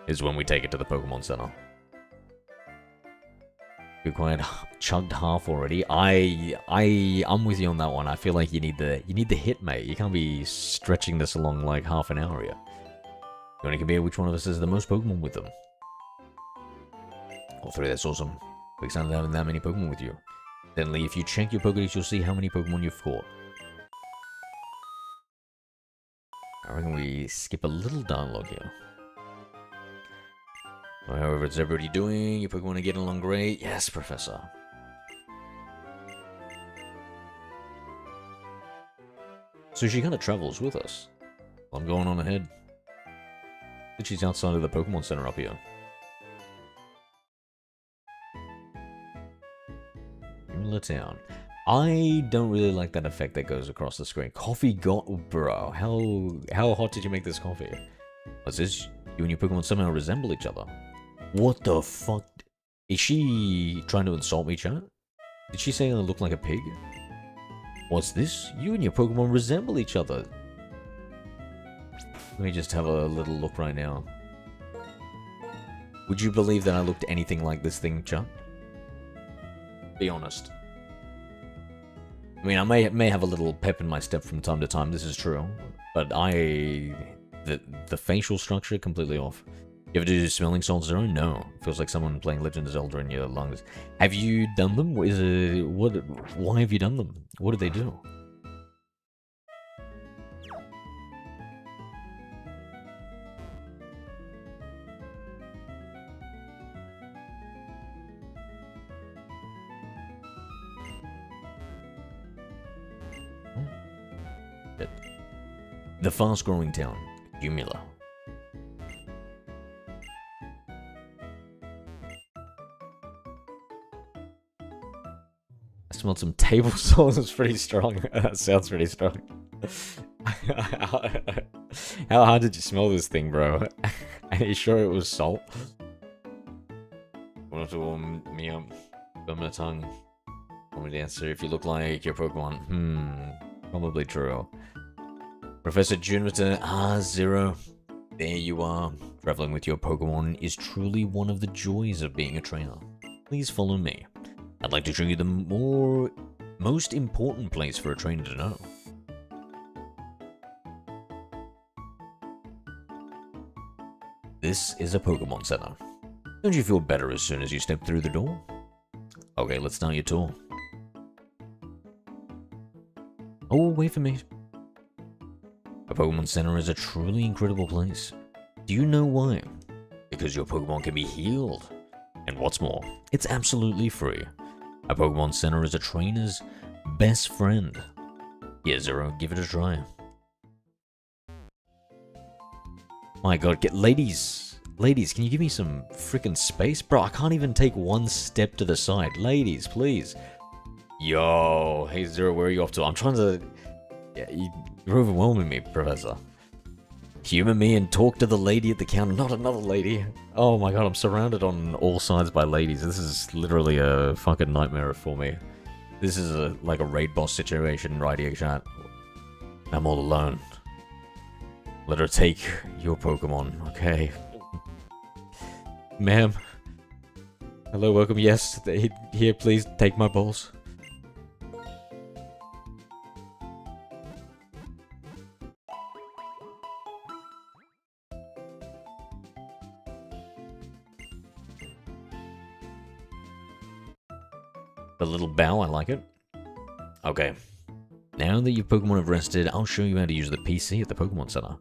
is when we take it to the Pokemon Center. You're quite chugged half already. I'm with you on that one. I feel like you need the hit, mate. You can't be stretching this along like half an hour here. You want to compare which one of us has the most Pokemon with them? All three, that's awesome. We're excited to having that many Pokemon with you. Then, if you check your Pokédex, you'll see how many Pokemon you've caught. I reckon we skip a little dialogue here. However, it's everybody doing? Your Pokemon are getting along great? Yes, Professor. So she kind of travels with us. I'm going on ahead. She's outside of the Pokemon Center up here. Town. I don't really like that effect that goes across the screen. Coffee got... Bro, how hot did you make this coffee? What's this? You and your Pokemon somehow resemble each other. What the fuck? Is she trying to insult me, chat? Did she say I look like a pig? What's this? You and your Pokemon resemble each other. Let me just have a little look right now. Would you believe that I looked anything like this thing, chat? Be honest. I mean, I may have a little pep in my step from time to time, this is true. But the facial structure, completely off. You ever do smelling salts zero? No. Feels like someone playing Legend of Zelda in your lungs. Have you done them? Why have you done them? What do they do? The fast-growing town, Umula. I smelled some table salt. That's pretty strong. That sounds pretty strong. How hard did you smell this thing, bro? Are you sure it was salt? Want to warm me up? Burn my tongue. Want me to answer if you look like your Pokemon? Probably true. Professor Junita Zero. There you are. Traveling with your Pokemon is truly one of the joys of being a trainer. Please follow me. I'd like to show you the most important place for a trainer to know. This is a Pokemon Center. Don't you feel better as soon as you step through the door? Okay, let's start your tour. Oh, wait for me. A Pokemon Center is a truly incredible place. Do you know why? Because your Pokemon can be healed. And what's more, it's absolutely free. A Pokemon Center is a trainer's best friend. Yeah, Zero, give it a try. My god, ladies, can you give me some freaking space? Bro, I can't even take one step to the side. Ladies, please. Yo, hey Zero, where are you off to? I'm trying to... Yeah, you're overwhelming me, Professor. Humor me and talk to the lady at the counter, not another lady. Oh my god, I'm surrounded on all sides by ladies. This is literally a fucking nightmare for me. This is like a raid boss situation right here, chat. I'm all alone. Let her take your Pokemon, okay? Ma'am. Hello, welcome. Yes, here, please take my balls. The little bow, I like it. Okay. Now that your Pokemon have rested, I'll show you how to use the PC at the Pokemon Center.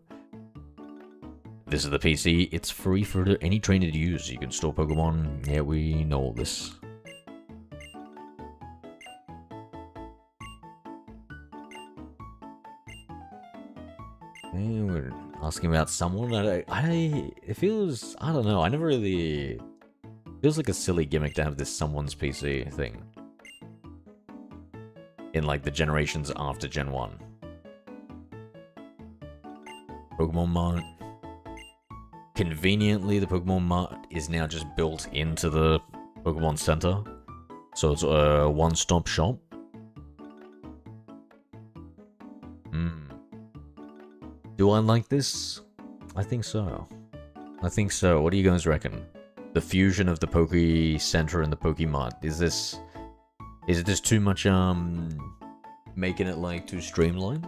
This is the PC. It's free for any trainer to use. You can store Pokemon. Yeah, we know all this. And we're asking about someone. It feels, I don't know. I never really. It feels like a silly gimmick to have this someone's PC thing. In like the generations after Gen 1. Pokemon Mart. Conveniently, the Pokemon Mart is now just built into the Pokemon Center. So it's a one-stop shop. Do I like this? I think so. I think so. What do you guys reckon? The fusion of the Poke Center and the Pokemart. Is it just too much, making it, like, too streamlined?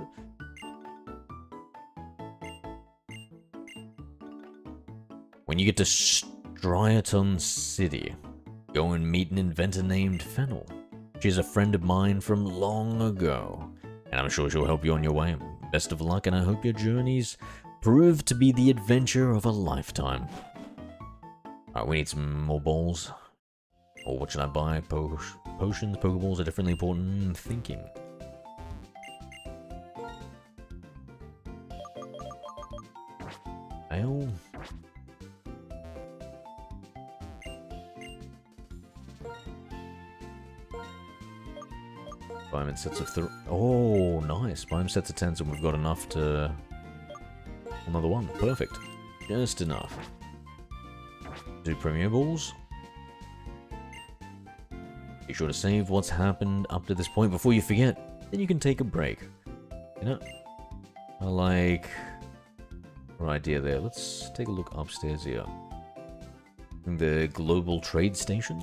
When you get to Striaton City, go and meet an inventor named Fennel. She's a friend of mine from long ago, and I'm sure she'll help you on your way. Best of luck, and I hope your journeys prove to be the adventure of a lifetime. Alright, we need some more balls. Or what should I buy? Potions, Pokeballs are differently important. Thinking. Well. Buy them in sets of 3. Oh, nice. Buy them sets of 10s, and we've got enough to... Another one. Perfect. Just enough. Do Premier Balls. Be sure to save what's happened up to this point before you forget. Then you can take a break. You know? I like... our idea there. Let's take a look upstairs here. The Global Trade Station.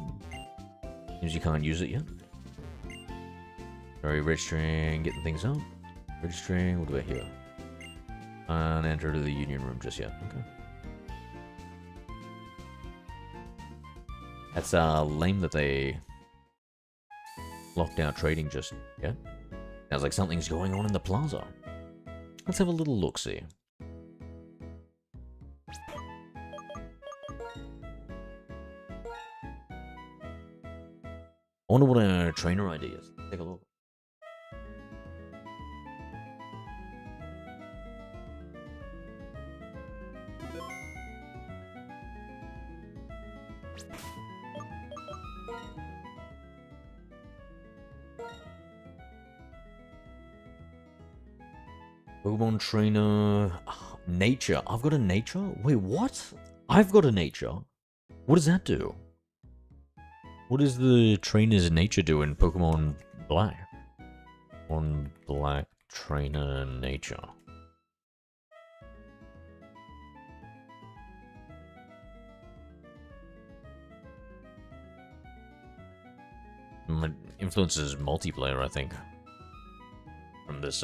Seems you can't use it yet. Sorry, registering, getting things up. Registering, what do I hear? And enter to the Union Room just yet. Okay. That's lame that they locked out trading just yet. Sounds like something's going on in the plaza. Let's have a little look-see. I wonder what a trainer ID is. Take a look. Pokemon Trainer... Nature. I've got a Nature? Wait, what? I've got a Nature? What does that do? What does the Trainer's Nature do in Pokemon Black? Pokemon Black Trainer Nature. Influences multiplayer, I think. From this,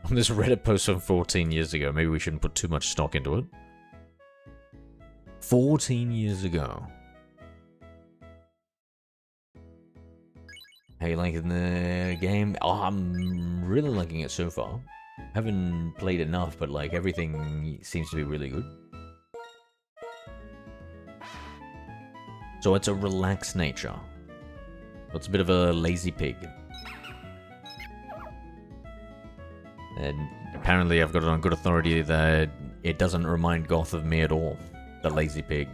this Reddit post from 14 years ago. Maybe we shouldn't put too much stock into it. 14 years ago. How you liking the game? Oh, I'm really liking it so far. Haven't played enough, but like everything seems to be really good. So it's a relaxed nature. It's a bit of a lazy pig. And apparently I've got it on good authority that it doesn't remind Goth of me at all. The lazy pig.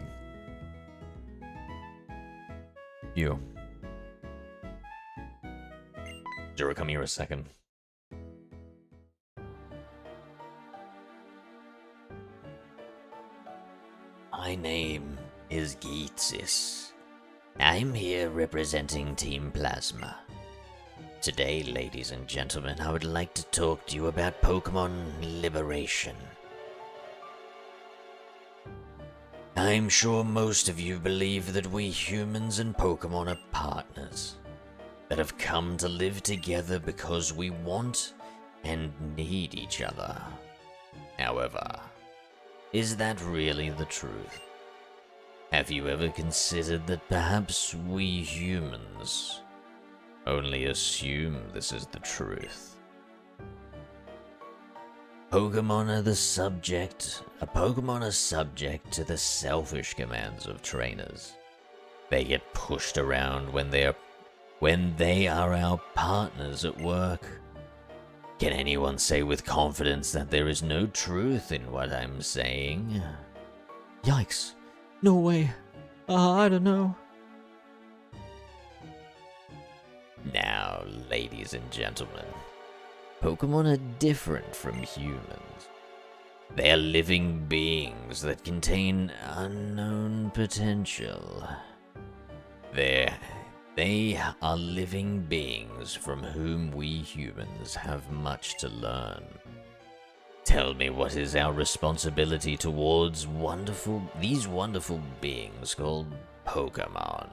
You. Zero, come here a second. My name is Geetsis. I'm here representing Team Plasma. Today, ladies and gentlemen, I would like to talk to you about Pokemon Liberation. I'm sure most of you believe that we humans and Pokemon are partners, that have come to live together because we want and need each other. However, is that really the truth? Have you ever considered that perhaps we humans only assume this is the truth? Pokemon are subject to the selfish commands of trainers. They get pushed around when they are our partners at work. Can anyone say with confidence that there is no truth in what I'm saying? Yikes. No way. I don't know. Now, ladies and gentlemen, Pokemon are different from humans. They are living beings that contain unknown potential. They are living beings from whom we humans have much to learn. Tell me, what is our responsibility towards these wonderful beings called Pokemon?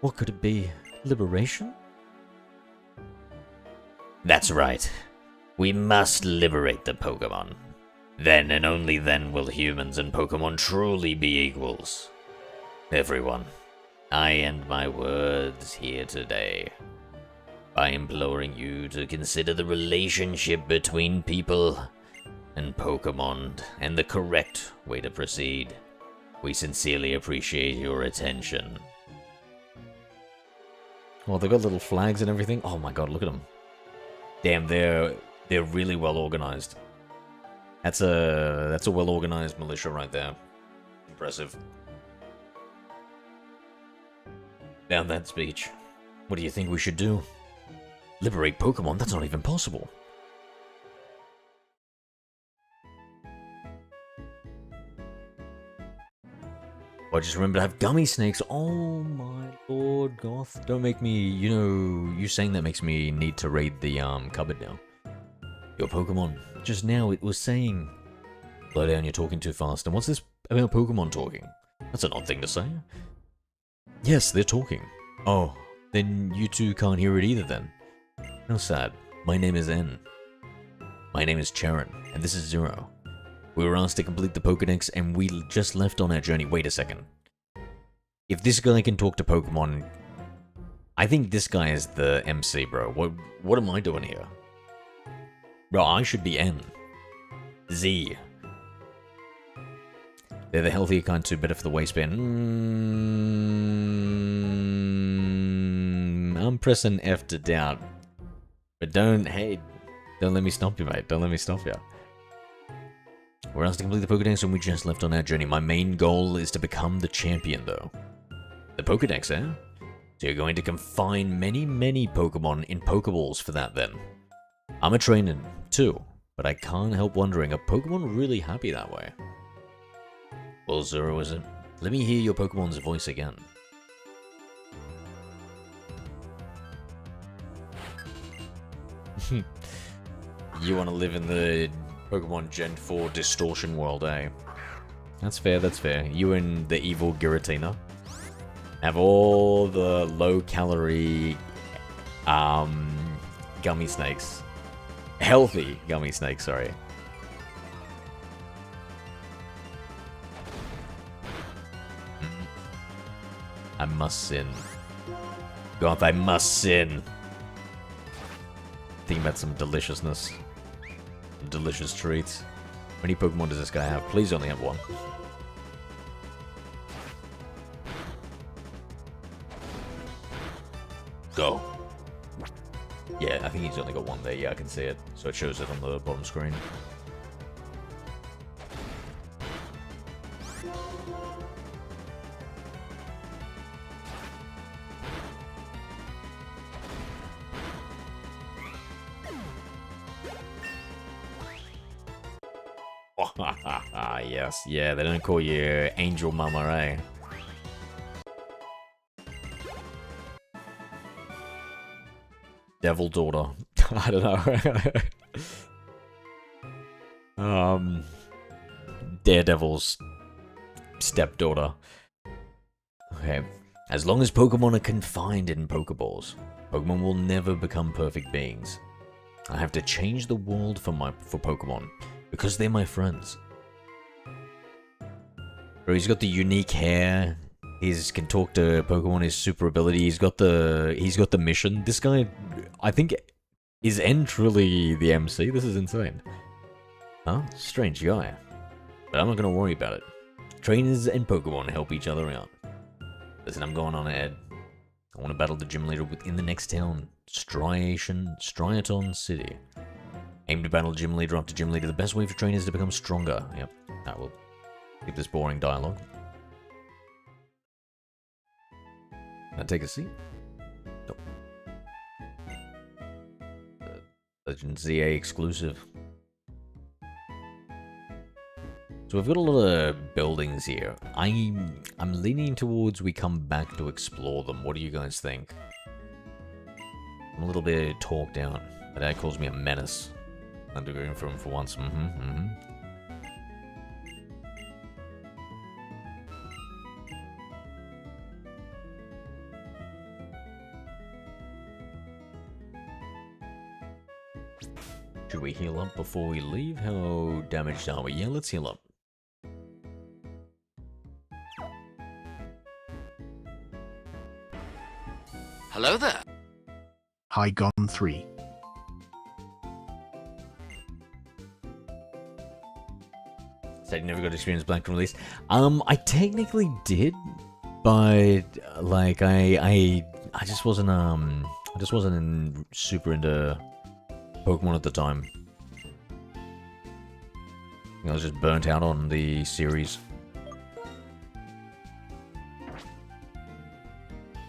What could it be? Liberation? That's right. We must liberate the Pokemon. Then and only then will humans and Pokemon truly be equals. Everyone, I end my words here today by imploring you to consider the relationship between people and Pokemon and the correct way to proceed. We sincerely appreciate your attention. Oh, they've got little flags and everything. Oh my god, look at them. Damn, they're really well organized. That's a well organized militia right there. Impressive. Now that speech. What do you think we should do? Liberate Pokemon? That's not even possible. I just remember to have gummy snakes. Oh my lord, Goth. Don't make me, you saying that makes me need to raid the cupboard now. Your Pokemon. Just now it was saying, slow down, you're talking too fast. And what's this about Pokemon talking? That's an odd thing to say. Yes, they're talking. Oh, then you two can't hear it either then. How sad. My name is N. My name is Charon, and this is Zero. We were asked to complete the Pokedex, and we just left on our journey. Wait a second. If this guy can talk to Pokemon, I think this guy is the MC, bro. What am I doing here? Bro, I should be N. Z. They're the healthier kind too, better for the waistband. I'm pressing F to doubt. But don't let me stop you, mate. Don't let me stop you. We're asked to complete the Pokedex and we just left on our journey. My main goal is to become the champion, though. The Pokedex, eh? So you're going to confine many, many Pokemon in Pokeballs for that, then. I'm a trainer, too. But I can't help wondering, are Pokemon really happy that way? Well, Zero, is it? Let me hear your Pokemon's voice again. You want to live in the Pokemon Gen 4 distortion world, eh? That's fair, that's fair. You and the evil Giratina have all the low-calorie gummy snakes. Healthy gummy snakes, sorry. I must sin. God, I must sin. Think about some deliciousness. Some delicious treats. How many Pokemon does this guy have? Please only have one. Go. Yeah, I think he's only got one there. Yeah, I can see it. So it shows it on the bottom screen. Yes, yeah, they don't call you Angel Mama, eh? Devil Daughter. I don't know. Daredevil's stepdaughter. Okay. As long as Pokemon are confined in Pokeballs, Pokemon will never become perfect beings. I have to change the world for Pokemon, because they're my friends. Bro, he's got the unique hair. He can talk to Pokemon. His super ability. He's got the mission. This guy, I think, is truly the MC. This is insane. Huh? Strange guy. But I'm not gonna worry about it. Trainers and Pokemon help each other out. Listen, I'm going on ahead. I want to battle the gym leader within the next town, Striaton City. Aim to battle gym leader up to gym leader. The best way for trainers to become stronger. Yep, that will keep this boring dialogue. Can I take a seat? Nope. Legend ZA exclusive. So we've got a lot of buildings here. I'm leaning towards we come back to explore them. What do you guys think? I'm a little bit talked down. My dad calls me a menace. I'm doing for him for once. Should we heal up before we leave? How damaged are we? Yeah, let's heal up. Hello there. Hygon 3. Said you never got to experience Black release. I technically did, but like I just wasn't super into Pokemon at the time. I was just burnt out on the series.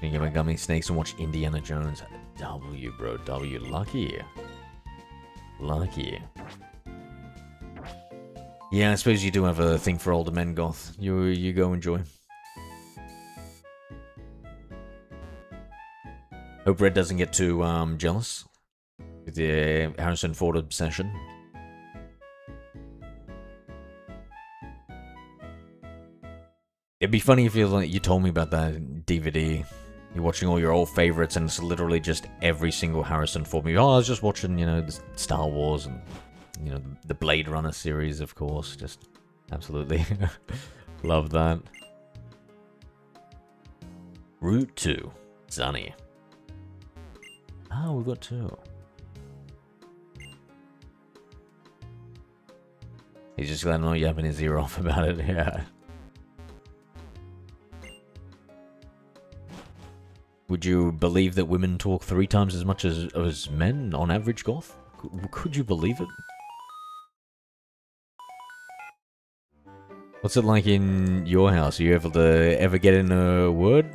You get my gummy snakes and watch Indiana Jones. W, bro. W. Lucky. Lucky. Yeah, I suppose you do have a thing for older men, Goth. You go enjoy. Hope Red doesn't get too jealous with the Harrison Ford obsession. It'd be funny if you told me about that DVD. You're watching all your old favorites, and it's literally just every single Harrison Ford movie. Oh, I was just watching, the Star Wars and, the Blade Runner series, of course. Just absolutely love that. Route 2, Sunny. Oh, we've got 2. He's just glad to know you're having his ear off about it, yeah. Would you believe that women talk 3 times as much as men on average, Goth? Could you believe it? What's it like in your house? Are you able to ever get in a word?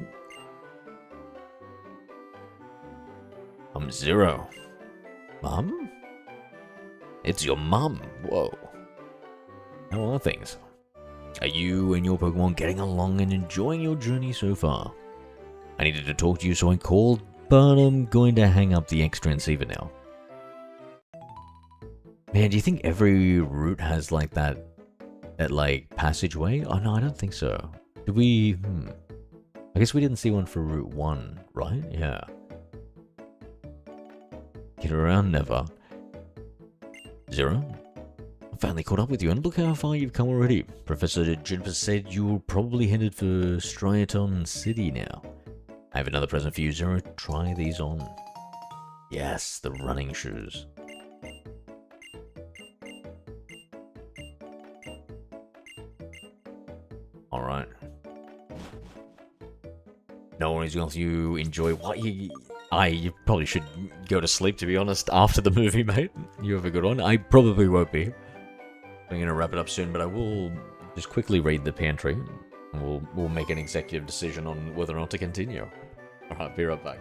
I'm Zero. Mum? It's your mum. Whoa. How are things? Are you and your Pokemon getting along and enjoying your journey so far? I needed to talk to you, so I called, but I'm going to hang up the extra receiver now. Man, do you think every route has like that like passageway? Oh no, I don't think so. Did we? I guess we didn't see one for Route 1, right? Yeah. Get around, never. Zero? I finally caught up with you, and look how far you've come already. Professor Juniper said you were probably headed for Striaton City now. I have another present for you, Zero. Try these on. Yes, the running shoes. Alright. No worries, Goth. You enjoy what you... You probably should go to sleep, to be honest, after the movie, mate. You have a good one. I probably won't be. I'm gonna wrap it up soon, but I will just quickly read the pantry. And we'll make an executive decision on whether or not to continue. Alright, be right back.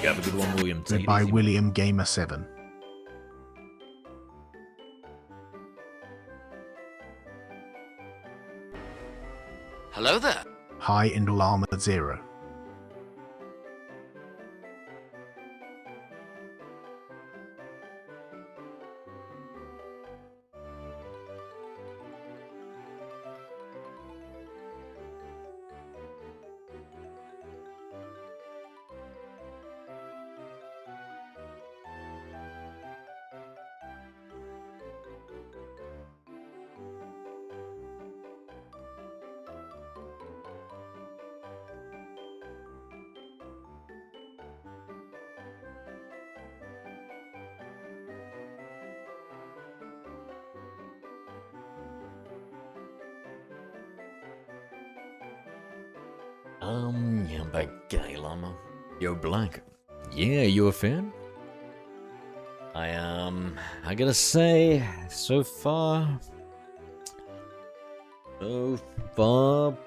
You have a good one, William. Take it By easy. William Gamer 7. Hello there. Hi Indolama 0. Yeah, I'm back. G'day, Llama. Yo, Black. Yeah, you a fan? I gotta say, so far,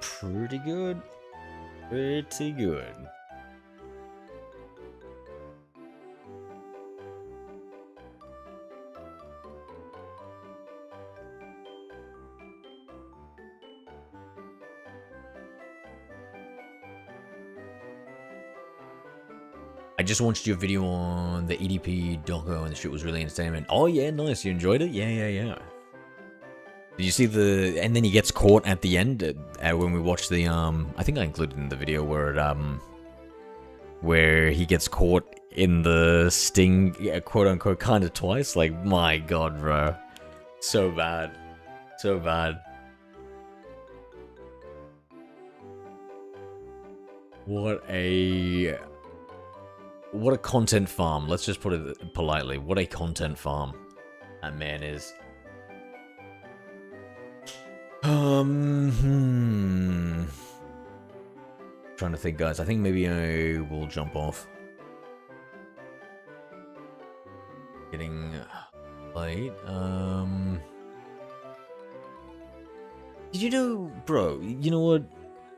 pretty good. Pretty good. I just watched your video on the EDP doco and the shit was really entertaining. Oh yeah, nice. You enjoyed it? Yeah. Did you see the... And then he gets caught at the end when we watched the... I think I included in the video where he gets caught in the sting, quote-unquote, kind of twice. Like, my god, bro. So bad. So bad. What a content farm. Let's just put it politely. What a content farm that man is. Trying to think, guys. I think maybe I will jump off. Getting late. Did you know, bro? You know what?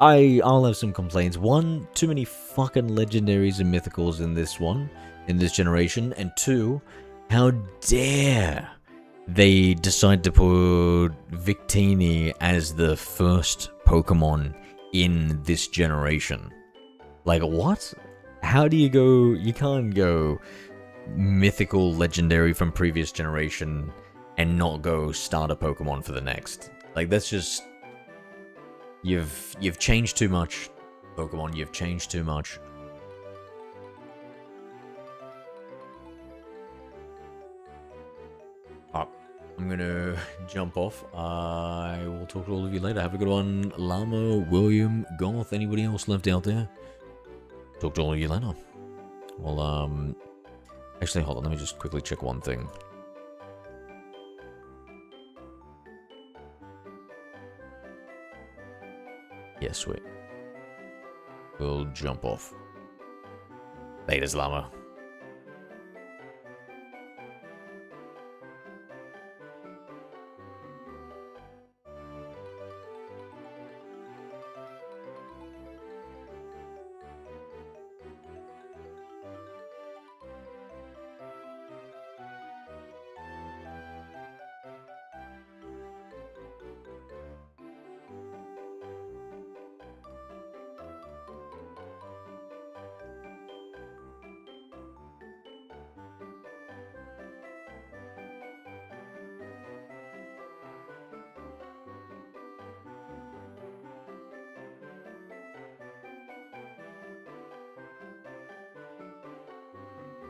I'll have some complaints. One, too many fucking legendaries and mythicals in this one, in this generation. And two, how dare they decide to put Victini as the first Pokemon in this generation. Like, what? How do you go... You can't go mythical legendary from previous generation and not go starter Pokemon for the next. Like, that's just... You've changed too much, Pokemon. You've changed too much. I'm gonna jump off. I will talk to all of you later. Have a good one. Llama, William, Goth, anybody else left out there? Talk to all of you later. Well, actually, hold on. Let me just quickly check one thing. Yeah, sweet. We'll jump off. Laters, Llama.